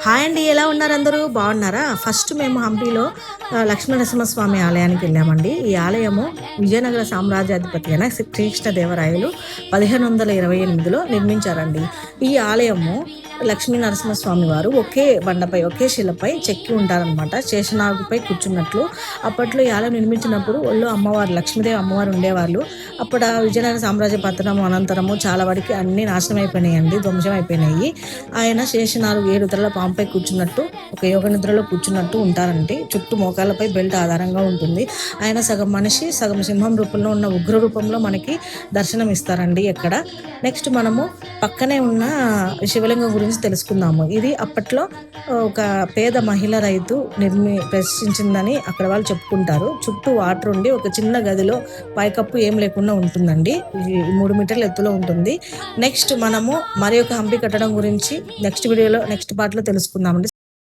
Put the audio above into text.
Hi అండి, ఎలా ఉన్నారు? అందరూ బాగున్నారా? ఫస్ట్ మేము హంపీలో లక్ష్మీనరసింహస్వామి ఆలయానికి వెళ్ళామండి. ఈ ఆలయము విజయనగర సామ్రాజ్యాధిపతి అయిన శ్రీకృష్ణదేవరాయలు 1528లో నిర్మించారండి. ఈ ఆలయము లక్ష్మీ నరసింహస్వామి వారు ఒకే బండపై, ఒకే శిలపై చెక్కి ఉంటారనమాట. శేషనాగుపై కూర్చున్నట్లు. అప్పట్లో ఈ ఆలయం నిర్మించినప్పుడు ఒళ్ళు అమ్మవారు, లక్ష్మీదేవి అమ్మవారు ఉండేవాళ్ళు. అప్పుడు విజయనగర సామ్రాజ్య పతనం అనంతరము చాలా వరకు అన్ని నాశనం అయిపోయినాయండి, ధ్వంసం అయిపోయినాయి. ఆయన శేషనాగు 7 తలల పాంపై కూర్చున్నట్టు, ఒక యోగ నిద్రలో కూర్చున్నట్టు ఉంటారండి. చుట్టూ మోకాళ్ళపై బెల్ట్ ఆధారంగా ఉంటుంది. ఆయన సగం మనిషి, సగం సింహం రూపంలో ఉన్న ఉగ్ర రూపంలో మనకి దర్శనం ఇస్తారండి ఎక్కడ. నెక్స్ట్ మనము పక్కనే ఉన్న శివలింగం గురించి తెలుసుకుందాము. ఇది అప్పట్లో ఒక పేద మహిళ రైతు ప్రదర్శించిందని అక్కడ వాళ్ళు చెప్పుకుంటారు. చుట్టూ వాటర్ ఉండి ఒక చిన్న గదిలో పైకప్పు ఏం లేకుండా ఉంటుందండి. 3 మీటర్ల ఎత్తులో ఉంటుంది. నెక్స్ట్ మనము మరి ఒక హంపి కట్టడం గురించి నెక్స్ట్ వీడియోలో, నెక్స్ట్ పార్ట్లో తెలుసుకుందామండి.